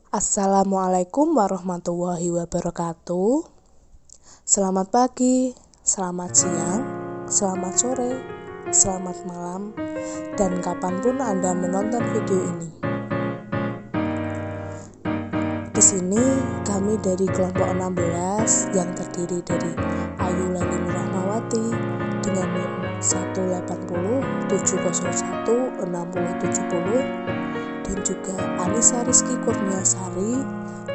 Assalamualaikum warahmatullahi wabarakatuh. Selamat pagi, selamat siang, selamat sore, selamat malam, dan kapanpun Anda menonton video ini. Di sini kami dari kelompok 16 yang terdiri dari Ayu Lalini Rahmawati dengan NIM 180 701 6070 dan juga Anissa Rizky Kurniasari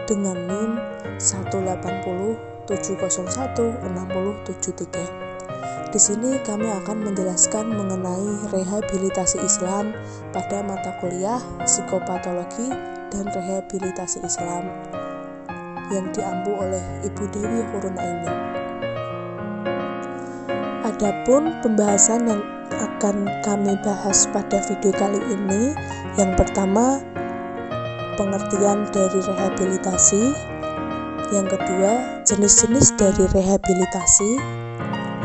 dengan NIM 180 701 6073. Di sini kami akan menjelaskan mengenai rehabilitasi Islam pada mata kuliah psikopatologi dan rehabilitasi Islam yang diampu oleh Ibu Dewi Hurunaini. Adapun pembahasan yang akan kami bahas pada video kali ini, yang pertama pengertian dari rehabilitasi, yang kedua jenis-jenis dari rehabilitasi,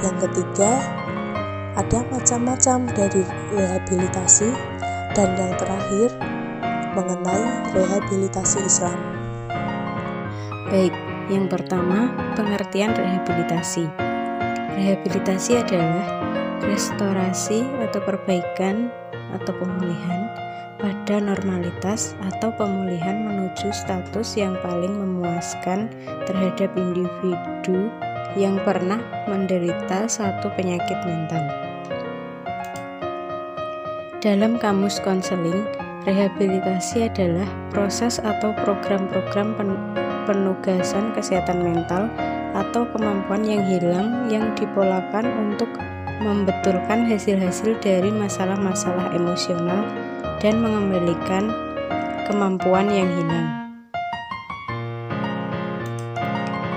yang ketiga ada macam-macam dari rehabilitasi, dan yang terakhir mengenai rehabilitasi Islam. Baik, yang pertama pengertian rehabilitasi. Rehabilitasi adalah restorasi atau perbaikan atau pemulihan pada normalitas atau pemulihan menuju status yang paling memuaskan terhadap individu yang pernah menderita satu penyakit mental. Dalam kamus konseling, rehabilitasi adalah proses atau program-program penugasan kesehatan mental atau kemampuan yang hilang yang dipolakan untuk membetulkan hasil-hasil dari masalah-masalah emosional dan mengembalikan kemampuan yang hilang.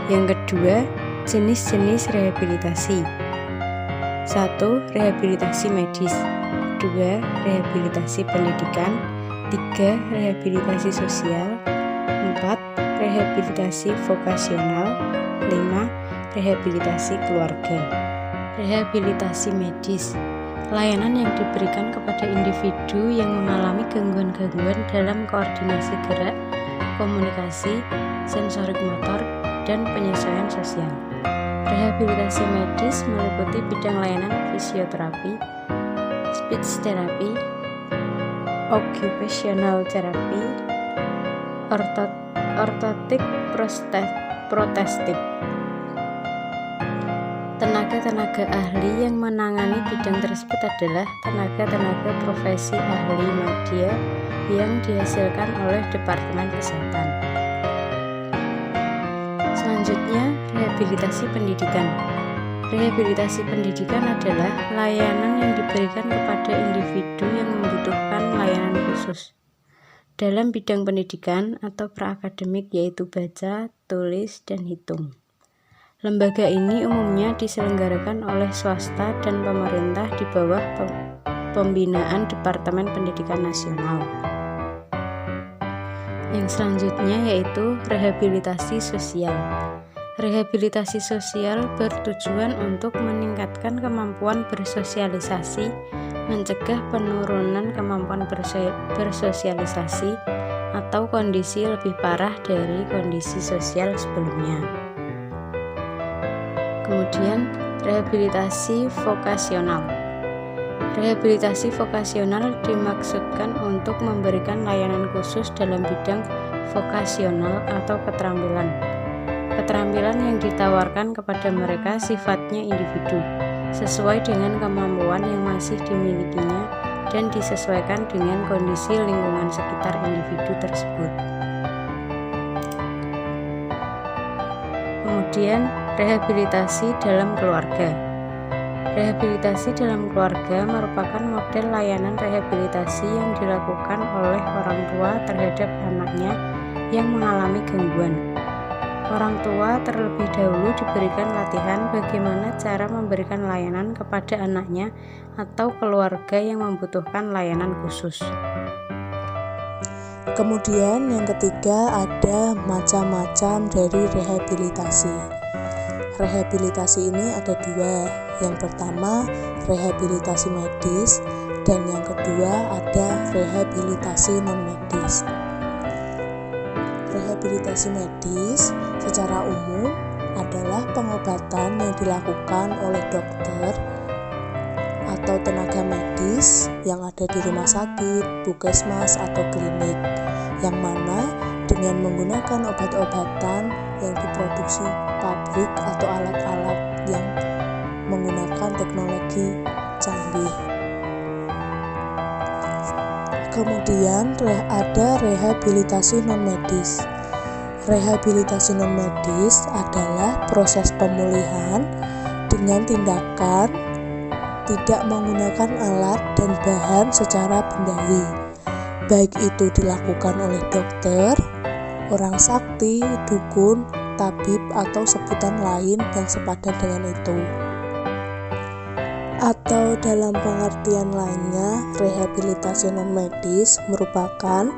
Yang kedua, jenis-jenis rehabilitasi. 1. Rehabilitasi medis. 2. Rehabilitasi pendidikan. 3. Rehabilitasi sosial. 4. Rehabilitasi vokasional. 5. Rehabilitasi keluarga. Rehabilitasi medis, layanan yang diberikan kepada individu yang mengalami gangguan-gangguan dalam koordinasi gerak, komunikasi, sensorik motor, dan penyesuaian sosial. Rehabilitasi medis meliputi bidang layanan fisioterapi, speech therapy, occupational therapy, ortotik protestik. Tenaga-tenaga ahli yang menangani bidang tersebut adalah tenaga-tenaga profesi ahli media yang dihasilkan oleh Departemen Kesehatan. Selanjutnya, rehabilitasi pendidikan. Rehabilitasi pendidikan adalah layanan yang diberikan kepada individu yang membutuhkan layanan khusus dalam bidang pendidikan atau praakademik, yaitu baca, tulis, dan hitung. Lembaga ini umumnya diselenggarakan oleh swasta dan pemerintah di bawah pembinaan Departemen Pendidikan Nasional. Yang selanjutnya yaitu rehabilitasi sosial. Rehabilitasi sosial bertujuan untuk meningkatkan kemampuan bersosialisasi, mencegah penurunan kemampuan bersosialisasi atau kondisi lebih parah dari kondisi sosial sebelumnya. Kemudian, rehabilitasi vokasional. Rehabilitasi vokasional dimaksudkan untuk memberikan layanan khusus dalam bidang vokasional atau keterampilan. Keterampilan yang ditawarkan kepada mereka sifatnya individu, sesuai dengan kemampuan yang masih dimilikinya dan disesuaikan dengan kondisi lingkungan sekitar individu tersebut. Kemudian, rehabilitasi dalam keluarga. Rehabilitasi dalam keluarga merupakan model layanan rehabilitasi yang dilakukan oleh orang tua terhadap anaknya yang mengalami gangguan. Orang tua terlebih dahulu diberikan latihan bagaimana cara memberikan layanan kepada anaknya atau keluarga yang membutuhkan layanan khusus. Kemudian yang ketiga ada macam-macam dari rehabilitasi. Rehabilitasi ini ada dua. Yang pertama rehabilitasi medis dan yang kedua ada rehabilitasi non-medis. Rehabilitasi medis secara umum adalah pengobatan yang dilakukan oleh dokter atau tenaga medis yang ada di rumah sakit, puskesmas, atau klinik, yang mana dengan menggunakan obat-obatan yang diproduksi pabrik atau alat-alat yang menggunakan teknologi canggih. Kemudian ada rehabilitasi non-medis. Rehabilitasi non-medis adalah proses pemulihan dengan tindakan tidak menggunakan alat dan bahan secara bendawi, baik itu dilakukan oleh dokter, orang sakti, dukun, tabib, atau sebutan lain yang sepadan dengan itu. Atau dalam pengertian lainnya, rehabilitasi non-medis merupakan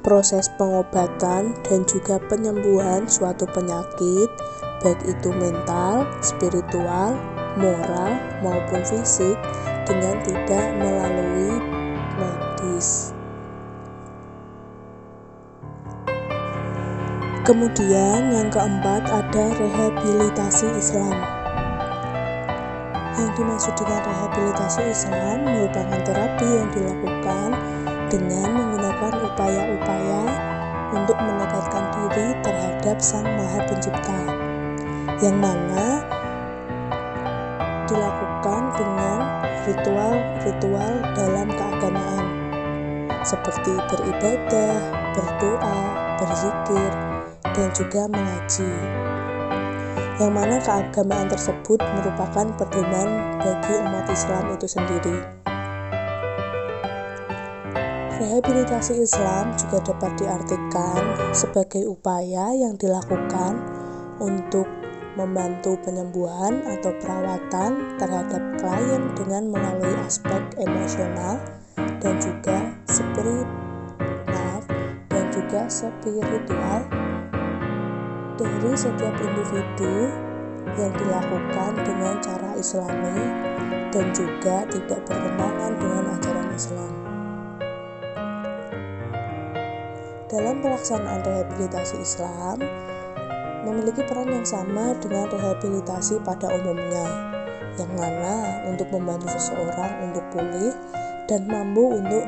proses pengobatan dan juga penyembuhan suatu penyakit, baik itu mental, spiritual, moral, maupun fisik, dengan tidak melalui medis. Kemudian yang keempat ada rehabilitasi Islam. Yang dimaksud dengan rehabilitasi Islam merupakan terapi yang dilakukan dengan menggunakan upaya-upaya untuk mendekatkan diri terhadap Sang Maha Pencipta, yang mana dilakukan dengan ritual-ritual dalam keagamaan seperti beribadah, berdoa, berzikir, dan juga mengaji, yang mana keagamaan tersebut merupakan pedoman bagi umat Islam itu sendiri. Rehabilitasi Islam juga dapat diartikan sebagai upaya yang dilakukan untuk membantu penyembuhan atau perawatan terhadap klien dengan melalui aspek emosional dan juga spiritual dari setiap individu yang dilakukan dengan cara Islami dan juga tidak bertentangan dengan ajaran Islam. Dalam pelaksanaan rehabilitasi Islam memiliki peran yang sama dengan rehabilitasi pada umumnya, yang mana untuk membantu seseorang untuk pulih dan mampu untuk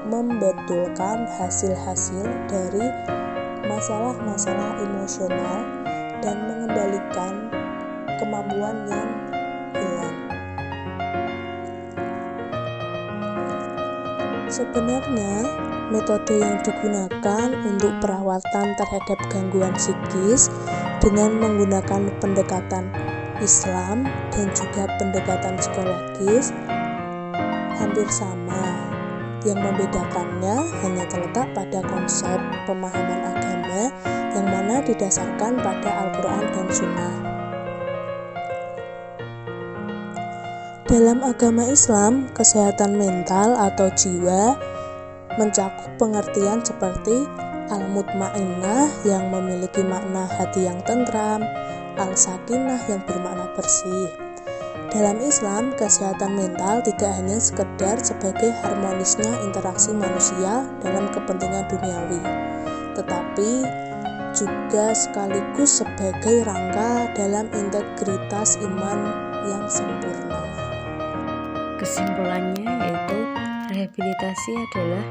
membetulkan hasil-hasil dari masalah-masalah emosional dan mengembalikan kemampuan yang hilang. Sebenarnya, metode yang digunakan untuk perawatan terhadap gangguan psikis dengan menggunakan pendekatan Islam dan juga pendekatan psikologis hampir sama. Yang membedakannya hanya terletak pada konsep pemahaman agama yang mana didasarkan pada Al-Quran dan Sunnah. Dalam agama Islam, kesehatan mental atau jiwa mencakup pengertian seperti al-mutmainnah yang memiliki makna hati yang tentram, al-sakinah yang bermakna bersih. Dalam Islam, kesehatan mental tidak hanya sekedar sebagai harmonisnya interaksi manusia dalam kepentingan duniawi, tetapi juga sekaligus sebagai rangka dalam integritas iman yang sempurna. Kesimpulannya yaitu rehabilitasi adalah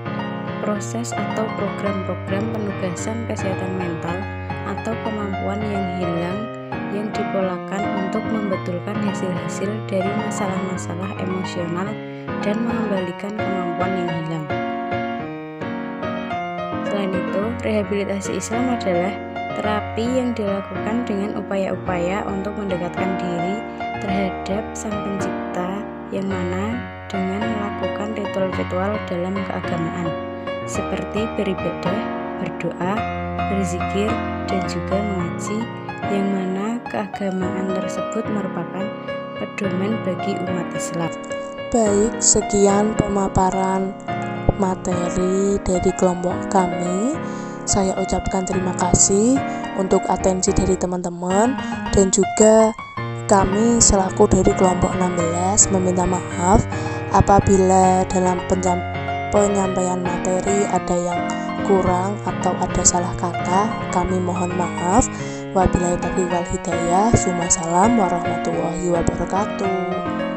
proses atau program-program penugasan kesehatan mental atau kemampuan yang hilang yang dipolakan untuk membetulkan hasil-hasil dari masalah-masalah emosional dan mengembalikan kemampuan yang hilang. Selain itu, rehabilitasi Islam adalah terapi yang dilakukan dengan upaya-upaya untuk mendekatkan diri terhadap Sang Pencipta, yang mana dengan melakukan ritual-ritual dalam keagamaan seperti beribadah, berdoa, berzikir, dan juga mengaji, yang mana keagamaan tersebut merupakan pedoman bagi umat Islam. Baik, sekian pemaparan materi dari kelompok kami. Saya ucapkan terima kasih untuk atensi dari teman-teman, dan juga kami selaku dari kelompok 16 meminta maaf apabila dalam penyampaian materi ada yang kurang atau ada salah kata, kami mohon maaf. Wabillahi taufiq wal hidayah. Summa salam warahmatullahi wabarakatuh.